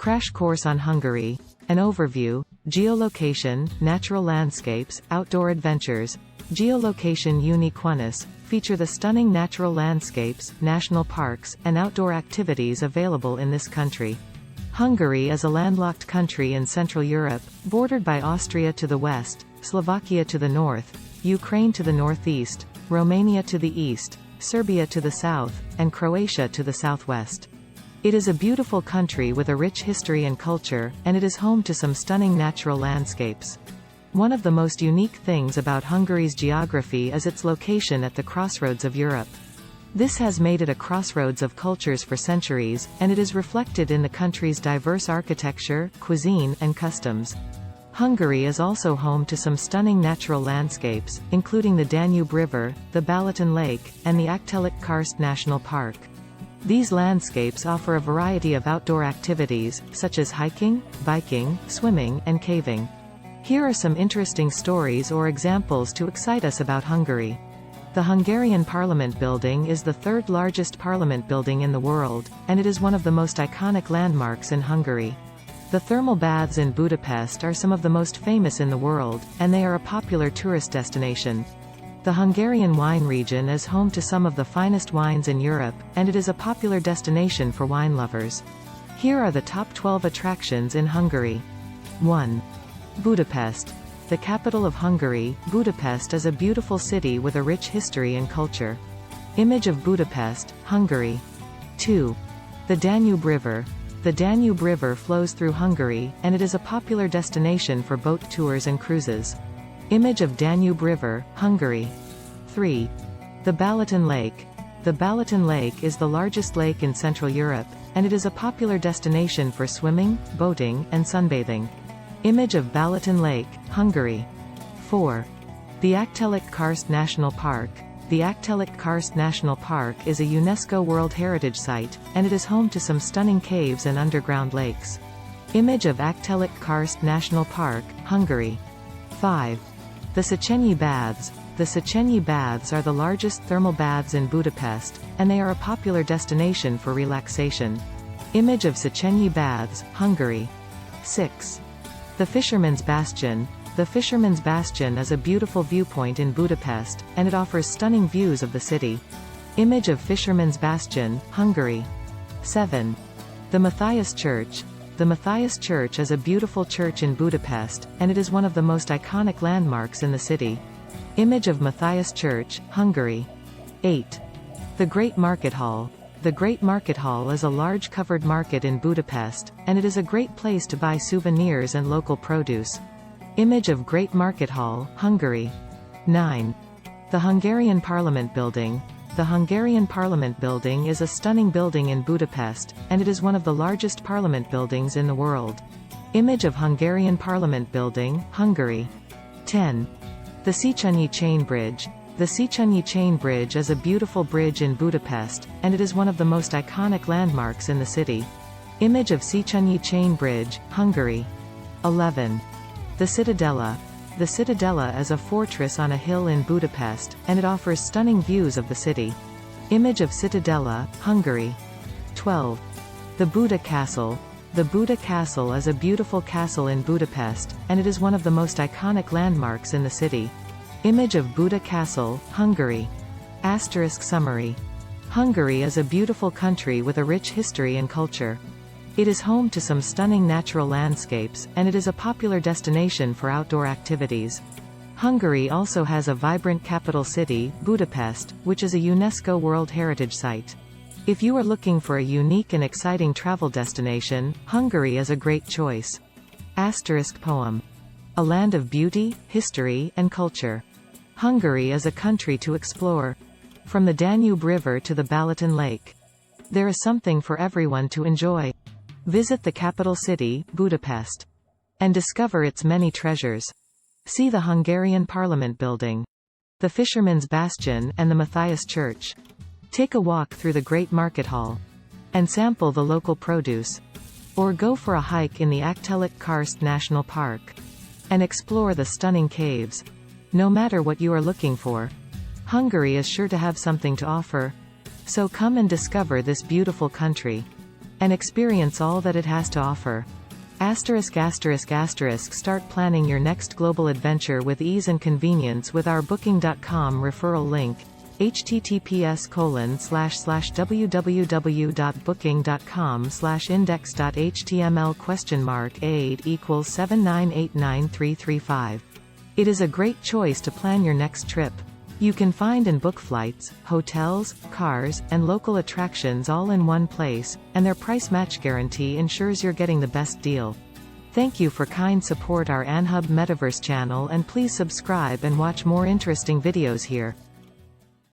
Crash course on Hungary. An overview, geolocation, natural landscapes, outdoor adventures. Geolocation uniqueness, feature the stunning natural landscapes, national parks, and outdoor activities available in this country. Hungary is a landlocked country in Central Europe, bordered by Austria to the west, Slovakia to the north, Ukraine to the northeast, Romania to the east, Serbia to the south, and Croatia to the southwest. It is a beautiful country with a rich history and culture, and it is home to some stunning natural landscapes. One of the most unique things about Hungary's geography is its location at the crossroads of Europe. This has made it a crossroads of cultures for centuries, and it is reflected in the country's diverse architecture, cuisine, and customs. Hungary is also home to some stunning natural landscapes, including the Danube River, the Balaton Lake, and the Aggtelek Karst National Park. These landscapes offer a variety of outdoor activities, such as hiking, biking, swimming, and caving. Here are some interesting stories or examples to excite us about Hungary. The Hungarian Parliament building is the third largest parliament building in the world, and it is one of the most iconic landmarks in Hungary. The thermal baths in Budapest are some of the most famous in the world, and they are a popular tourist destination. The Hungarian wine region is home to some of the finest wines in Europe, and it is a popular destination for wine lovers. Here are the top 12 attractions in Hungary. 1. Budapest. The capital of Hungary, Budapest is a beautiful city with a rich history and culture. Image of Budapest, Hungary. 2. The Danube River. The Danube River flows through Hungary, and it is a popular destination for boat tours and cruises. Image of Danube River, Hungary. 3. The Balaton Lake. The Balaton Lake is the largest lake in Central Europe, and it is a popular destination for swimming, boating, and sunbathing. Image of Balaton Lake, Hungary. 4. The Aggtelek Karst National Park. The Aggtelek Karst National Park is a UNESCO World Heritage Site, and it is home to some stunning caves and underground lakes. Image of Aggtelek Karst National Park, Hungary. 5. The Széchenyi Baths. The Széchenyi Baths are the largest thermal baths in Budapest, and they are a popular destination for relaxation. Image of Széchenyi Baths, Hungary. 6. The Fisherman's Bastion. The Fisherman's Bastion is a beautiful viewpoint in Budapest, and it offers stunning views of the city. Image of Fisherman's Bastion, Hungary. 7. The Matthias Church. The Matthias Church is a beautiful church in Budapest, and it is one of the most iconic landmarks in the city. Image of Matthias Church, Hungary. 8. The Great Market Hall. The Great Market Hall is a large covered market in Budapest, and it is a great place to buy souvenirs and local produce. Image of Great Market Hall, Hungary. 9. The Hungarian Parliament Building. The Hungarian Parliament Building is a stunning building in Budapest, and it is one of the largest parliament buildings in the world. Image of Hungarian Parliament Building, Hungary. 10. The Széchenyi Chain Bridge. The Széchenyi Chain Bridge is a beautiful bridge in Budapest, and it is one of the most iconic landmarks in the city. Image of Széchenyi Chain Bridge, Hungary. 11. The Citadella. The Citadella is a fortress on a hill in Budapest, and it offers stunning views of the city. Image of Citadella, Hungary. 12. The Buda Castle. The Buda Castle is a beautiful castle in Budapest, and it is one of the most iconic landmarks in the city. Image of Buda Castle, Hungary. Asterisk summary. Hungary is a beautiful country with a rich history and culture. It is home to some stunning natural landscapes, and it is a popular destination for outdoor activities. Hungary also has a vibrant capital city, Budapest, which is a UNESCO World Heritage Site. If you are looking for a unique and exciting travel destination, Hungary is a great choice. Asterisk poem. A land of beauty, history, and culture. Hungary is a country to explore. From the Danube River to the Balaton Lake. There is something for everyone to enjoy. Visit the capital city, Budapest, and discover its many treasures. See the Hungarian Parliament Building, the Fisherman's Bastion, and the Matthias Church. Take a walk through the Great Market Hall, and sample the local produce. Or go for a hike in the Aggtelek Karst National Park, and explore the stunning caves. No matter what you are looking for, Hungary is sure to have something to offer. So come and discover this beautiful country. and experience all that it has to offer. Start planning your next global adventure with ease and convenience with our Booking.com referral link, https://www.booking.com/index.html?aid = 7989335. It is a great choice to plan your next trip. You can find and book flights, hotels, cars, and local attractions all in one place, and their price match guarantee ensures you're getting the best deal. Thank you for kind support our Anhub Metaverse channel, and please subscribe and watch more interesting videos here.